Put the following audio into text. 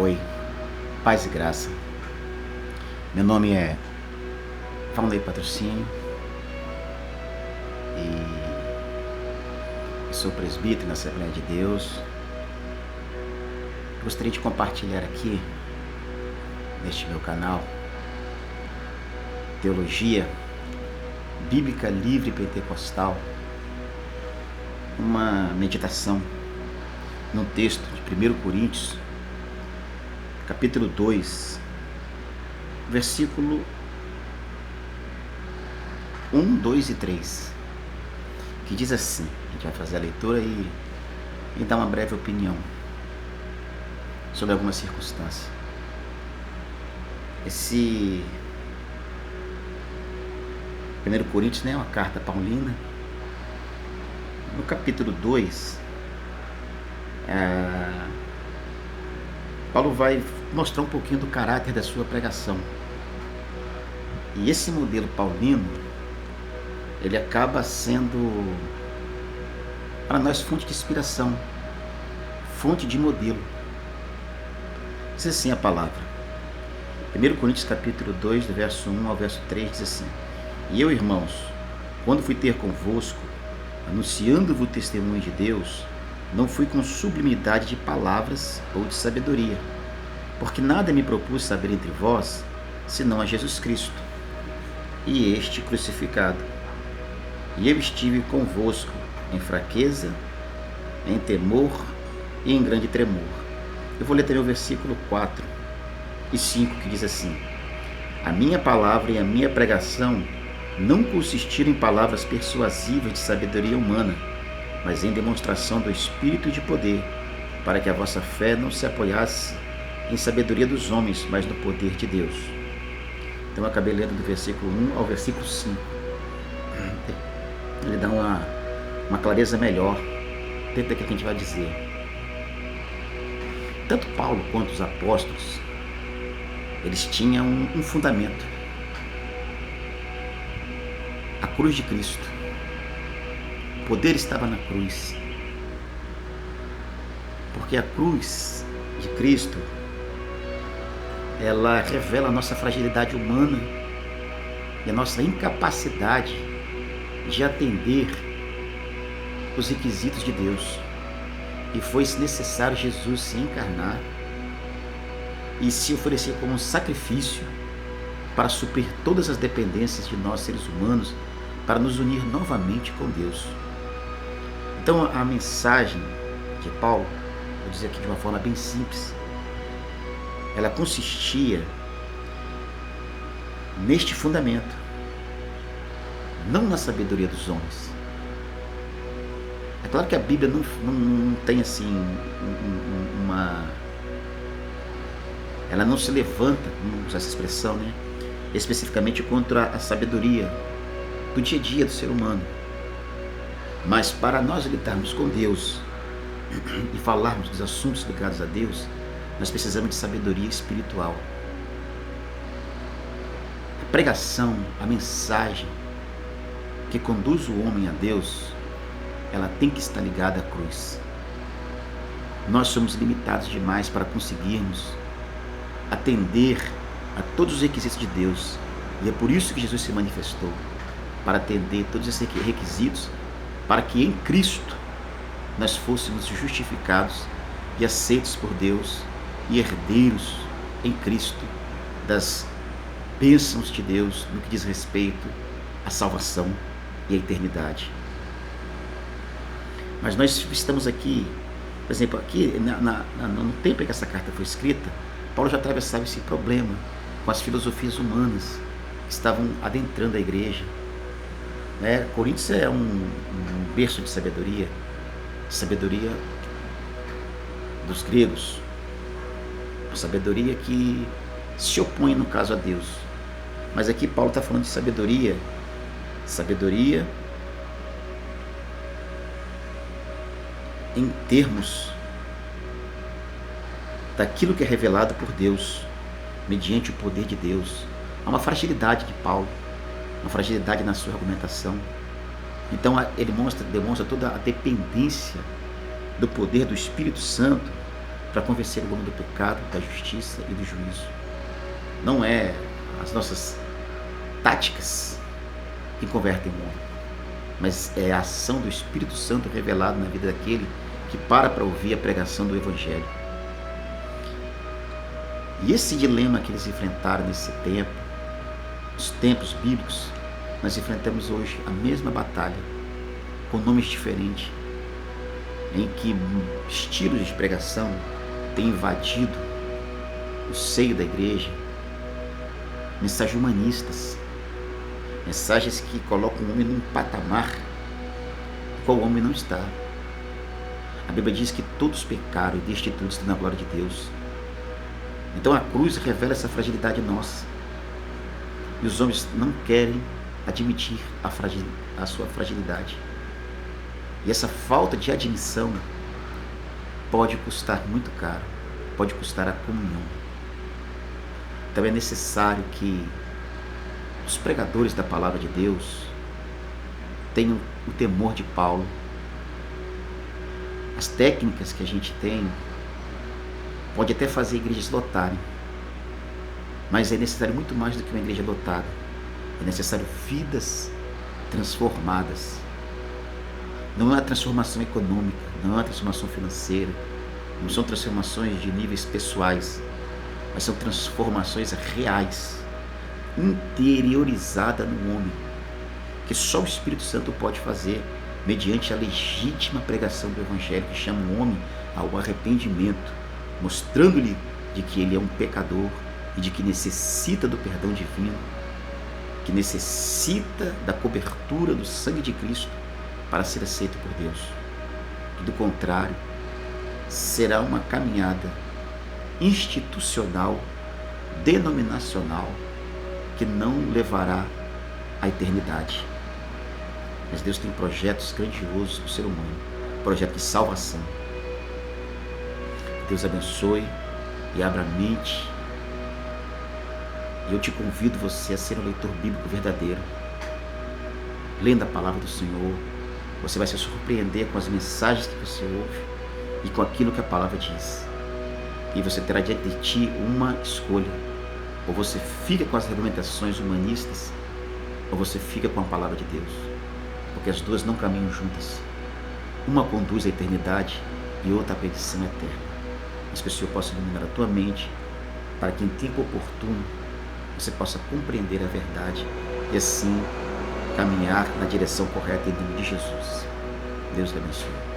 Oi, paz e graça. Meu nome é Valnei Patrocínio e sou presbítero na Assembleia de Deus. Gostaria de compartilhar aqui, neste meu canal, Teologia Bíblica Livre Pentecostal, uma meditação num texto de 1 Coríntios, capítulo 2, versículo 1, 2 e 3, que diz assim. A gente vai fazer a leitura e dar uma breve opinião sobre algumas circunstâncias. Esse 1 Coríntios é uma carta paulina. No capítulo 2, Paulo vai mostrar um pouquinho do caráter da sua pregação. E esse modelo paulino, ele acaba sendo para nós fonte de inspiração, fonte de modelo. Diz assim a palavra. 1 Coríntios capítulo 2, do verso 1 ao verso 3, diz assim: E eu, irmãos, quando fui ter convosco, anunciando-vos o testemunho de Deus, não fui com sublimidade de palavras ou de sabedoria, porque nada me propus saber entre vós, senão a Jesus Cristo, e este crucificado. E eu estive convosco em fraqueza, em temor e em grande tremor. Eu vou ler também o versículo 4 e 5, que diz assim: A minha palavra e a minha pregação não consistiram em palavras persuasivas de sabedoria humana, mas em demonstração do Espírito e de poder, para que a vossa fé não se apoiasse em sabedoria dos homens, mas no poder de Deus. Então eu acabei lendo do versículo 1 ao versículo 5. Ele dá uma clareza melhor dentro daquilo que a gente vai dizer. Tanto Paulo quanto os apóstolos, eles tinham um fundamento: a cruz de Cristo. O poder estava na cruz, porque a cruz de Cristo, ela revela a nossa fragilidade humana e a nossa incapacidade de atender os requisitos de Deus. E foi necessário Jesus se encarnar e se oferecer como um sacrifício para suprir todas as dependências de nós seres humanos, para nos unir novamente com Deus. Então a mensagem de Paulo, vou dizer aqui de uma forma bem simples, ela consistia neste fundamento, não na sabedoria dos homens. É claro que a Bíblia não tem assim ela não se levanta, vamos usar essa expressão, né, especificamente contra a sabedoria do dia a dia do ser humano. Mas para nós lidarmos com Deus e falarmos dos assuntos ligados a Deus, nós precisamos de sabedoria espiritual. A pregação, a mensagem que conduz o homem a Deus, ela tem que estar ligada à cruz. Nós somos limitados demais para conseguirmos atender a todos os requisitos de Deus. E é por isso que Jesus se manifestou, para atender todos esses requisitos, para que em Cristo nós fôssemos justificados e aceitos por Deus e herdeiros em Cristo das bênçãos de Deus no que diz respeito à salvação e à eternidade. Mas nós estamos aqui, por exemplo, aqui no tempo em que essa carta foi escrita, Paulo já atravessava esse problema com as filosofias humanas que estavam adentrando a igreja. Coríntios é um berço de sabedoria dos gregos, uma sabedoria que se opõe, no caso, a Deus. Mas aqui Paulo está falando de sabedoria em termos daquilo que é revelado por Deus, mediante o poder de Deus. Há uma fragilidade de Paulo, uma fragilidade na sua argumentação. Então ele demonstra toda a dependência do poder do Espírito Santo para convencer o homem do pecado, da justiça e do juízo. Não é as nossas táticas que convertem o homem, mas é a ação do Espírito Santo revelado na vida daquele que para ouvir a pregação do Evangelho. E esse dilema que eles enfrentaram nesse tempo, os tempos bíblicos, nós enfrentamos hoje a mesma batalha, com nomes diferentes, em que estilos de pregação têm invadido o seio da igreja, mensagens humanistas, mensagens que colocam o homem num patamar no qual o homem não está. A Bíblia diz que todos pecaram e destituídos da glória de Deus. Então a cruz revela essa fragilidade nossa. E os homens não querem admitir a sua fragilidade. E essa falta de admissão pode custar muito caro, pode custar a comunhão. Então é necessário que os pregadores da palavra de Deus tenham o temor de Paulo. As técnicas que a gente tem pode até fazer igrejas lotarem, mas é necessário muito mais do que uma igreja lotada. É necessário vidas transformadas. Não é uma transformação econômica, não é uma transformação financeira, não são transformações de níveis pessoais, mas são transformações reais, interiorizadas no homem, que só o Espírito Santo pode fazer mediante a legítima pregação do Evangelho, que chama o homem ao arrependimento, mostrando-lhe de que ele é um pecador e de que necessita do perdão divino, que necessita da cobertura do sangue de Cristo para ser aceito por Deus. Do contrário, será uma caminhada institucional, denominacional, que não levará à eternidade. Mas Deus tem projetos grandiosos para o ser humano, projeto de salvação. Deus abençoe e abra a mente. E eu te convido você a ser um leitor bíblico verdadeiro. Lendo a palavra do Senhor, você vai se surpreender com as mensagens que você ouve e com aquilo que a palavra diz. E você terá diante de ti uma escolha. Ou você fica com as argumentações humanistas, ou você fica com a palavra de Deus. Porque as duas não caminham juntas. Uma conduz à eternidade e outra à perdição eterna. Mas que o Senhor possa iluminar a tua mente, para que em tempo oportuno você possa compreender a verdade e assim caminhar na direção correta em nome de Jesus. Deus te abençoe.